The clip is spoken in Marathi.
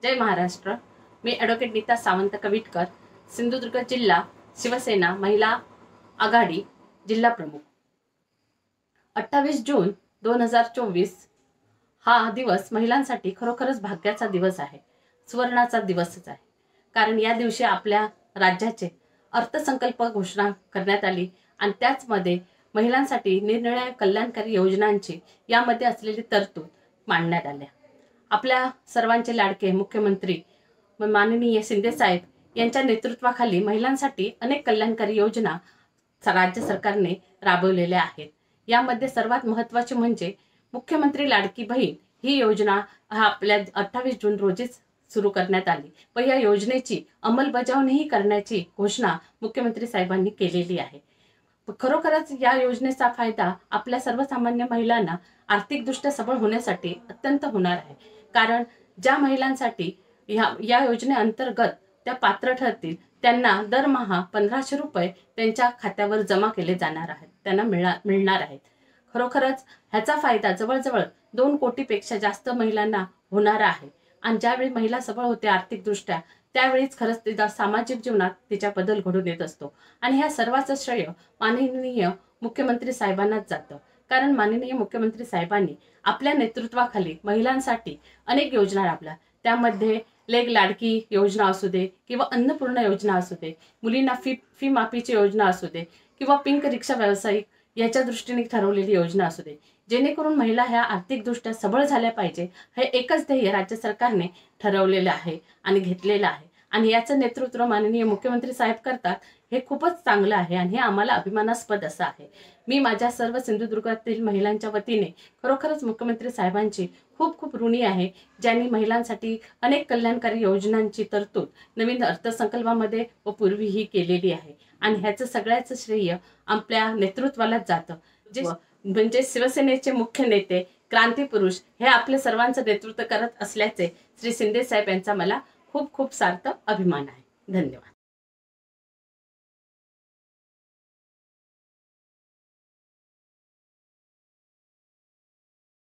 जय महाराष्ट्र। मी ॲडव्होकेट नीता सावंत कविटकर, सिंधुदुर्ग जिल्हा शिवसेना महिला आघाडी जिल्हा प्रमुख। 28 जून 2024 हा दिवस महिलांसाठी खरोखरच भाग्याचा दिवस आहे, सुवर्णाचा दिवसच आहे। कारण या दिवशी आपल्या राज्याचे अर्थसंकल्प घोषणा करण्यात आली आणि त्याचमध्ये महिलांसाठी निरनिराळ्या कल्याणकारी योजनांची यामध्ये असलेली तरतूद मांडण्यात आल्या। आपल्या सर्वांचे लाडके मुख्यमंत्री माननीय शिंदे साहेब यांच्या नेतृत्वाखाली महिलांसाठी अनेक कल्याणकारी योजना राज्य सरकारने राबवलेल्या आहेत। यामध्ये सर्वात महत्त्वाचे म्हणजे मुख्यमंत्री लाडकी बहीण ही योजना आपल्या 28 जून रोजीच सुरू करण्यात आली व या योजनेची अंमलबजावणी करण्याची घोषणा मुख्यमंत्री साहेबांनी केलेली आहे। खरोखरच या योजनेचा फायदा आपल्या सर्वसामान्य महिलांना आर्थिकदृष्ट्या सबळ होण्यासाठी अत्यंत होणार आहे। कारण ज्या महिलांसाठी या योजनेअंतर्गत त्या पात्र ठरतील त्यांना दरमहा 1500 रुपये त्यांच्या खात्यावर जमा केले जाणार आहेत, त्यांना मिळणार आहेत। खरोखरच ह्याचा फायदा जवळजवळ 2 कोटीपेक्षा जास्त महिलांना होणार आहे आणि ज्यावेळी महिला सबळ होते आर्थिकदृष्ट्या त्यावेळीच खरंच तिचा सामाजिक जीवनात तिच्या बदल घडून येत असतो आणि ह्या सर्वांचं श्रेय माननीय मुख्यमंत्री साहेबांनाच जातं। कारण माननीय मुख्यमंत्री साहेबांनी आपल्या नेतृत्वाखाली महिलांसाठी अनेक योजना राबवल्या। त्यामध्ये लेक लाडकी योजना असू दे किंवा अन्नपूर्णा योजना असू दे, मुलींना फी माफीची योजना असू दे किंवा पिंक रिक्षा व्यावसायिक याच्या दृष्टीने ठरवलेली योजना असू दे, जेणेकरून महिला ह्या आर्थिकदृष्ट्या सबळ झाल्या पाहिजे हे एकच ध्येय राज्य सरकारने ठरवलेलं आहे आणि घेतलेलं आहे आणि याचं नेतृत्व माननीय मुख्यमंत्री साहेब करतात हे खूपच चांगलं आहे आणि हे आम्हाला अभिमानास्पद असं आहे। मी माझ्या सर्व सिंधुदुर्गातील महिलांच्या वतीने खरोखरच मुख्यमंत्री साहेबांची खूप खूप ऋणी आहे, ज्यांनी महिलांसाठी अनेक कल्याणकारी योजनांची तरतूद नवीन अर्थसंकल्पामध्ये व पूर्वीही केलेली आहे आणि ह्याचं सगळ्याचं श्रेय आपल्या नेतृत्वालाच जातं। म्हणजे शिवसेनेचे मुख्य नेते क्रांतिपुरुष हे आपल्या सर्वांचं नेतृत्व करत असल्याचे श्री शिंदे साहेब यांचा मला खूप खूप सार्थ अभिमान आहे। धन्यवाद।